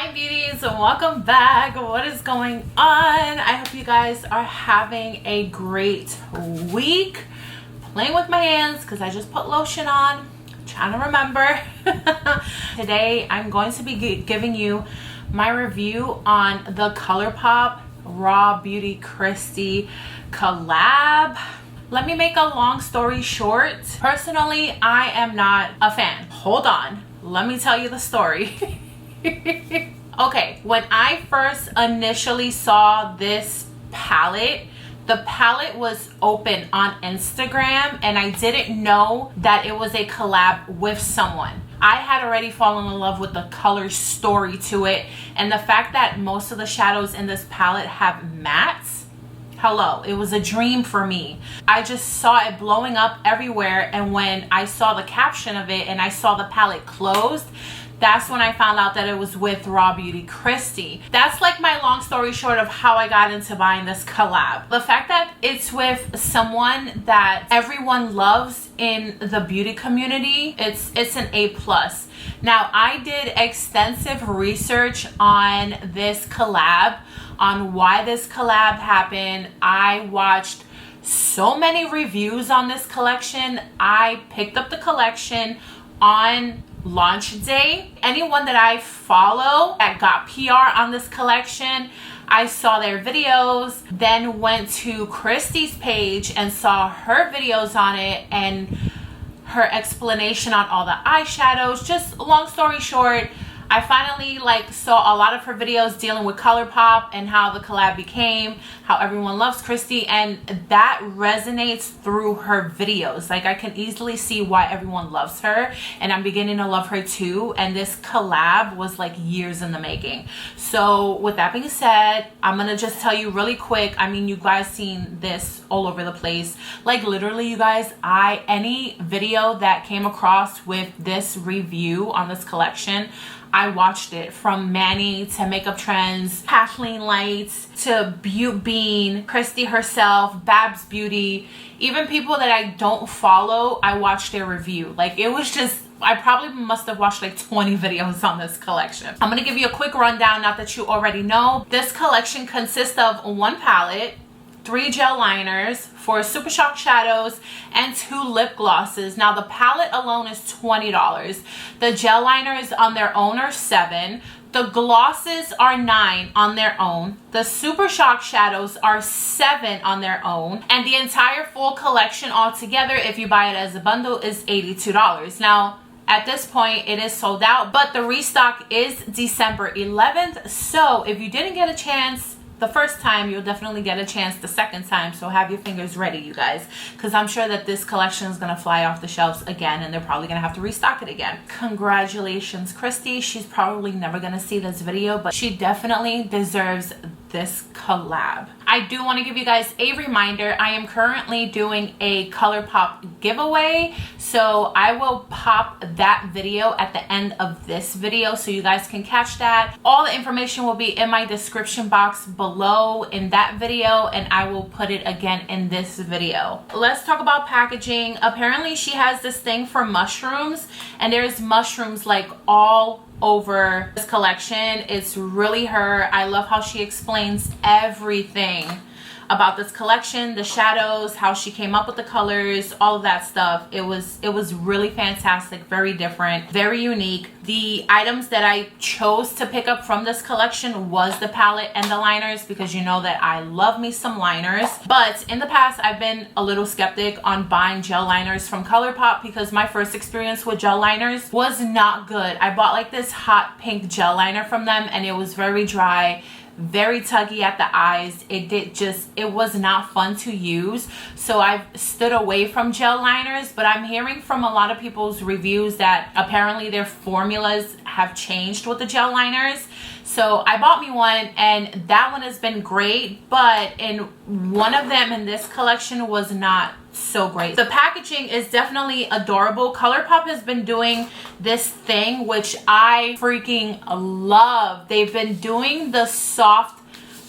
Hi beauties, and welcome back. What is going on? I hope you guys are having a great week. Playing with my hands because I just put lotion on. I'm trying to remember. Today I'm going to be giving you my review on the Colourpop Raw Beauty KRISTI collab. Let me make a long story short. Personally, I am not a fan. Hold on, let me tell you the story. Okay, when I first initially saw this palette, the palette was open on Instagram and I didn't know that it was a collab with someone. I had already fallen in love with the color story to it, and the fact that most of the shadows in this palette have mattes. Hello, it was a dream for me. I just saw it blowing up everywhere, and when I saw the caption of it and I saw the palette closed, that's when I found out that it was with Raw Beauty KRISTI. That's like my long story short of how I got into buying this collab. The fact that it's with someone that everyone loves in the beauty community, it's an A+. Now, I did extensive research on this collab, on why this collab happened. I watched so many reviews on this collection. I picked up the collection on launch day. Anyone that I follow that got PR on this collection, I saw their videos, then went to KRISTI's page and saw her videos on it and her explanation on all the eyeshadows. Just long story short, I finally saw a lot of her videos dealing with Colourpop and how the collab became, how everyone loves KRISTI, and that resonates through her videos. Like, I can easily see why everyone loves her, and I'm beginning to love her too. And this collab was like years in the making. So with that being said, I'm gonna just tell you really quick. I mean, you guys seen this all over the place. Like, literally, you guys, any video that came across with this review on this collection, I watched it. From Manny to Makeup Trends, Kathleen Lights to Butte Bean, KRISTI herself, Babs Beauty, even people that I don't follow, I watched their review. Like, it was just, I probably must have watched like 20 videos on this collection. I'm gonna give you a quick rundown, not that you already know. This collection consists of one palette, 3 gel liners, 4 Super Shock shadows, and 2 lip glosses. Now, the palette alone is $20. The gel liners on their own are $7. The glosses are $9 on their own. The Super Shock shadows are $7 on their own. And the entire full collection altogether, if you buy it as a bundle, is $82. Now, at this point, it is sold out, but the restock is December 11th. So if you didn't get a chance the first time, you'll definitely get a chance the second time. So have your fingers ready, you guys, because I'm sure that this collection is going to fly off the shelves again, and they're probably going to have to restock it again. Congratulations, KRISTI. She's probably never going to see this video, but she definitely deserves this collab. I do want to give you guys a reminder. I am currently doing a Colourpop giveaway, so I will pop that video at the end of this video so you guys can catch that. All the information will be in my description box below in that video, and I will put it again in this video. Let's talk about packaging. Apparently she has this thing for mushrooms, and there's mushrooms like all over this collection. It's really her. I love how she explains everything about this collection, the shadows, how she came up with the colors, all of that stuff. It was really fantastic, very different, very unique. The items that I chose to pick up from this collection was the palette and the liners, because you know that I love me some liners. But in the past, I've been a little skeptic on buying gel liners from Colourpop because my first experience with gel liners was not good. I bought like this hot pink gel liner from them, and it was very dry, very tuggy at the eyes. It was not fun to use. So I've stood away from gel liners, but I'm hearing from a lot of people's reviews that apparently their formulas have changed with the gel liners. So I bought me one, and that one has been great, but in one of them in this collection was not so great. The packaging is definitely adorable. Colourpop has been doing this thing which I freaking love. They've been doing the soft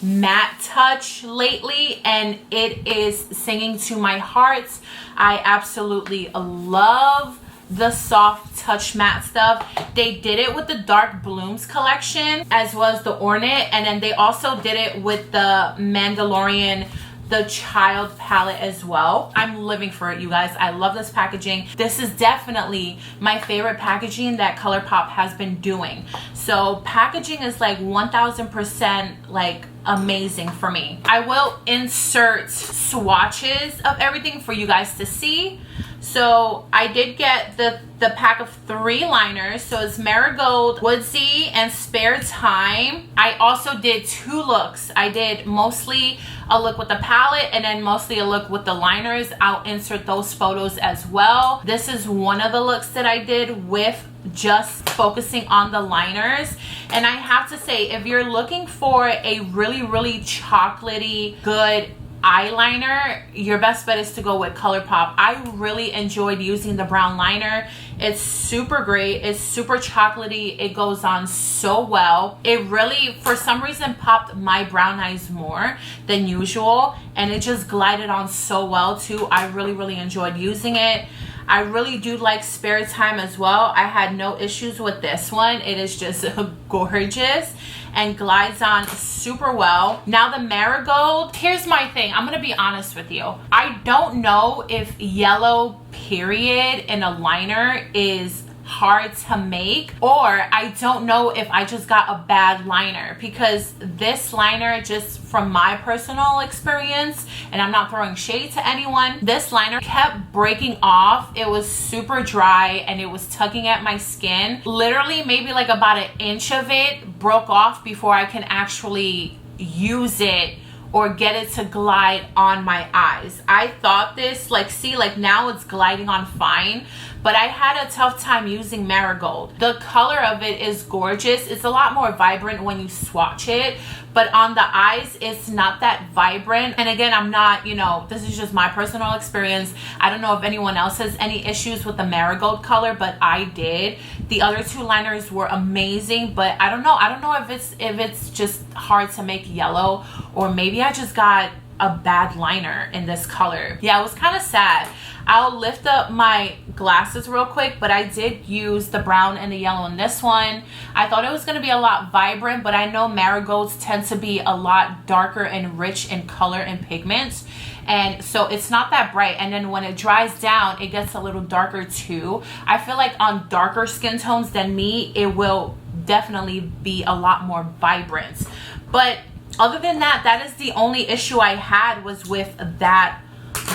matte touch lately, and it is singing to my heart. I absolutely love the soft touch matte stuff. They did it with the Dark Blooms collection as well as the Ornate, and then they also did it with the Mandalorian, the child palette as well. I'm living for it, you guys. I love this packaging. This is definitely my favorite packaging that Colourpop has been doing. So packaging is like 1000% like amazing for me. I will insert swatches of everything for you guys to see. So I did get the pack of 3 liners. So it's Marigold, Woodsy, and Spare Time. I also did 2 looks. I did mostly a look with the palette and then mostly a look with the liners. I'll insert those photos as well. This is one of the looks that I did with just focusing on the liners. And I have to say, if you're looking for a really chocolatey good eyeliner, your best bet is to go with Colourpop. I really enjoyed using the brown liner. It's super great. It's super chocolatey. It goes on so well. It really, for some reason, popped my brown eyes more than usual, and it just glided on so well too. I really enjoyed using it. I really do like Spare Time as well. I had no issues with this one. It is just gorgeous and glides on super well. Now the Marigold, here's my thing. I'm gonna be honest with you. I don't know if yellow period in a liner is hard to make, or I don't know if I just got a bad liner, because this liner, just from my personal experience, and I'm not throwing shade to anyone, this liner kept breaking off. It was super dry and it was tugging at my skin. Literally maybe like about an inch of it broke off before I can actually use it or get it to glide on my eyes. I thought this, like, see, like now it's gliding on fine, but I had a tough time using Marigold. The color of it is gorgeous. It's a lot more vibrant when you swatch it, but on the eyes, it's not that vibrant. And again, I'm not, you know, this is just my personal experience. I don't know if anyone else has any issues with the Marigold color, but I did. The other 2 liners were amazing, but I don't know if it's just hard to make yellow, or maybe I just got a bad liner in this color. Yeah, it was kind of sad. I'll lift up my glasses real quick, but I did use the brown and the yellow in this one. I thought it was going to be a lot vibrant, but I know marigolds tend to be a lot darker and rich in color and pigments, and so it's not that bright. And then when it dries down, it gets a little darker too. I feel like on darker skin tones than me, it will definitely be a lot more vibrant. But other than that, that is the only issue I had, was with that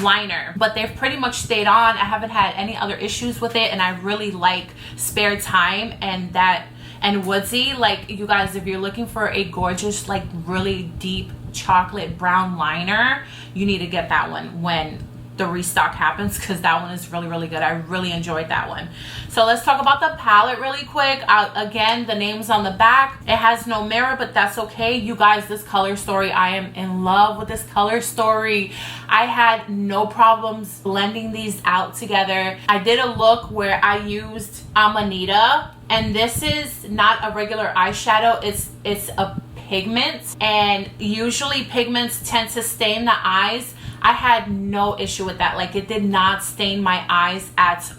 liner. But they've pretty much stayed on. I haven't had any other issues with it, and I really like Spare Time and Woodsy. Like, you guys, if you're looking for a gorgeous, like really deep chocolate brown liner, you need to get that one when the restock happens, because that one is really good. I really enjoyed that one. So let's talk about the palette really quick. Again, the name's on the back. It has no mirror, but that's okay. You guys, this color story, I am in love with this color story. I had no problems blending these out together. I did a look where I used Amanita, and this is not a regular eyeshadow. It's a pigment, and usually pigments tend to stain the eyes. I had no issue with that. Like, it did not stain my eyes at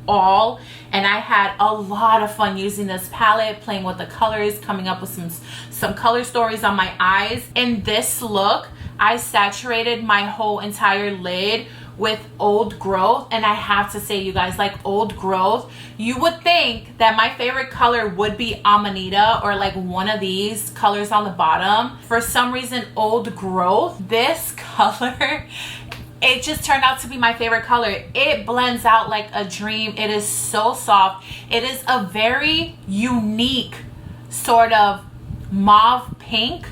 all, and I had a lot of fun using this palette, playing with the colors, coming up with some color stories on my eyes. In this look, I saturated my whole entire lid with Old Growth, and I have to say, you guys, like Old Growth, you would think that my favorite color would be Amanita or like one of these colors on the bottom. For some reason, Old Growth, this color, it just turned out to be my favorite color. It blends out like a dream. It is so soft. It is a very unique sort of mauve pink,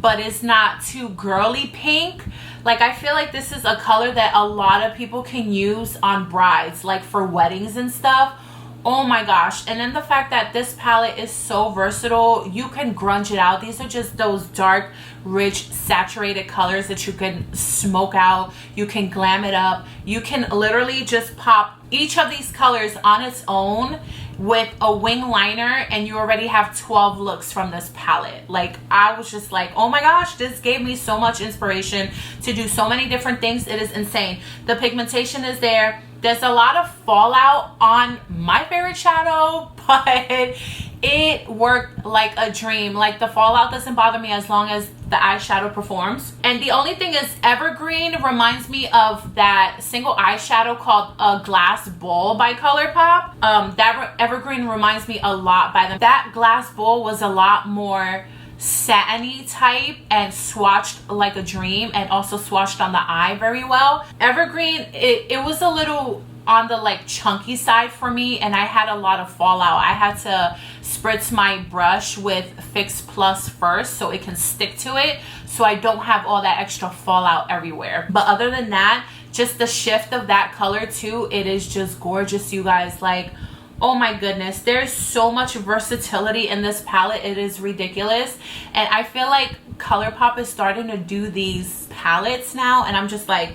but it's not too girly pink. Like, I feel like this is a color that a lot of people can use on brides, like for weddings and stuff. Oh my gosh. And then the fact that this palette is so versatile, you can grunge it out. These are just those dark, rich, saturated colors that you can smoke out. You can glam it up. You can literally just pop each of these colors on its own with a wing liner, and you already have 12 looks from this palette. Like, I was just like, oh my gosh, this gave me so much inspiration to do so many different things. It is insane. The pigmentation is there. There's a lot of fallout on my favorite shadow, but it worked like a dream. Like, the fallout doesn't bother me as long as the eyeshadow performs. And the only thing is, Evergreen reminds me of that single eyeshadow called a Glass Bowl by Colourpop. That Evergreen reminds me a lot by them. That Glass Bowl was a lot more satiny type and swatched like a dream, and also swatched on the eye very well. Evergreen, it was a little on the like chunky side for me, and I had a lot of fallout. I had to spritz my brush with Fix Plus first so it can stick to it, so I don't have all that extra fallout everywhere. But other than that, just the shift of that color too, it is just gorgeous, you guys. Like, oh my goodness, there's so much versatility in this palette. It is ridiculous. And I feel like Colourpop is starting to do these palettes now, and I'm just like,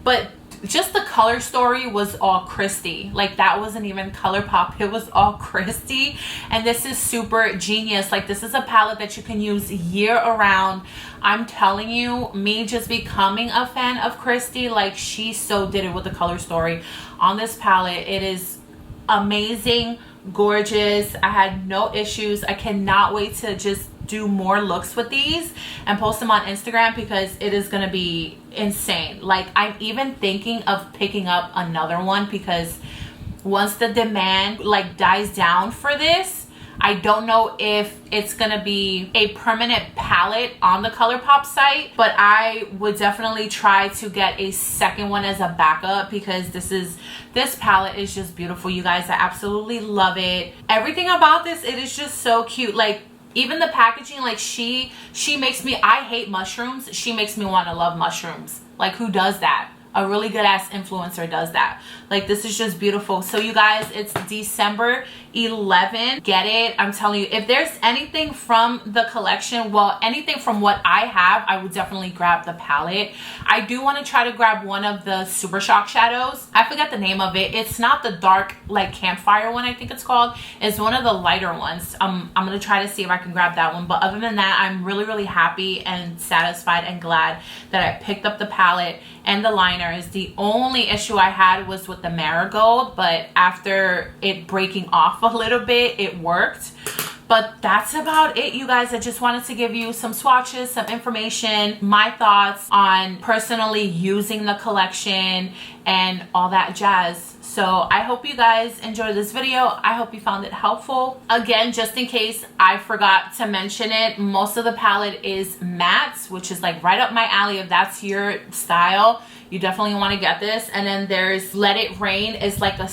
but just the color story was all KRISTI. Like, that wasn't even Colourpop, it was all KRISTI. And this is super genius. Like, this is a palette that you can use year around. I'm telling you, me just becoming a fan of KRISTI, like, she so did it with the color story on this palette. It is amazing, gorgeous. I had no issues. I cannot wait to just do more looks with these and post them on Instagram, because it is gonna be insane. Like, I'm even thinking of picking up another one, because once the demand like dies down for this, I don't know if it's gonna be a permanent palette on the Colourpop site, but I would definitely try to get a second one as a backup, because this palette is just beautiful, you guys. I absolutely love it. Everything about this, it is just so cute. Like, even the packaging, like, she makes me, I hate mushrooms, she makes me want to love mushrooms. Like, who does that? A really good ass influencer does that. Like, this is just beautiful. So you guys, it's December 11th. Get it? I'm telling you, if there's anything from the collection, well, anything from what I have, I would definitely grab the palette. I do want to try to grab one of the Super Shock shadows. I forget the name of it. It's not the dark like campfire one, I think it's called. It's one of the lighter ones. I'm gonna try to see if I can grab that one. But other than that, I'm really happy and satisfied and glad that I picked up the palette and the liners. The only issue I had was with the marigold, but after it breaking off a little bit, it worked. But that's about it, you guys. I just wanted to give you some swatches, some information, my thoughts on personally using the collection and all that jazz. So I hope you guys enjoyed this video. I hope you found it helpful. Again, just in case I forgot to mention it, most of the palette is mattes, which is like right up my alley. If that's your style, you definitely want to get this. And then there's Let It Rain, is like a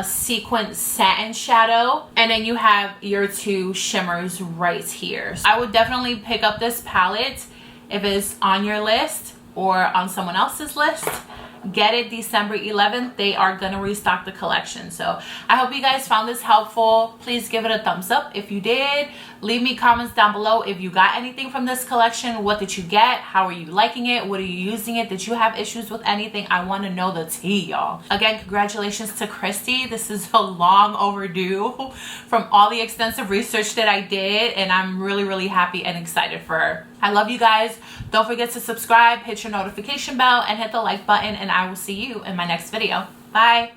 sequin satin shadow. And then you have your two shimmers right here. So I would definitely pick up this palette if it's on your list or on someone else's list. Get it December 11th. They are gonna restock the collection. So I hope you guys found this helpful. Please give it a thumbs up if you did. Leave me comments down below if you got anything from this collection. What did you get? How are you liking it? What are you using it? Did you have issues with anything? I want to know the tea, y'all. Again, congratulations to KRISTI. This is a long overdue from all the extensive research that I did, and I'm really happy and excited for her. I love you guys. Don't forget to subscribe, hit your notification bell, and hit the like button, and I will see you in my next video. Bye.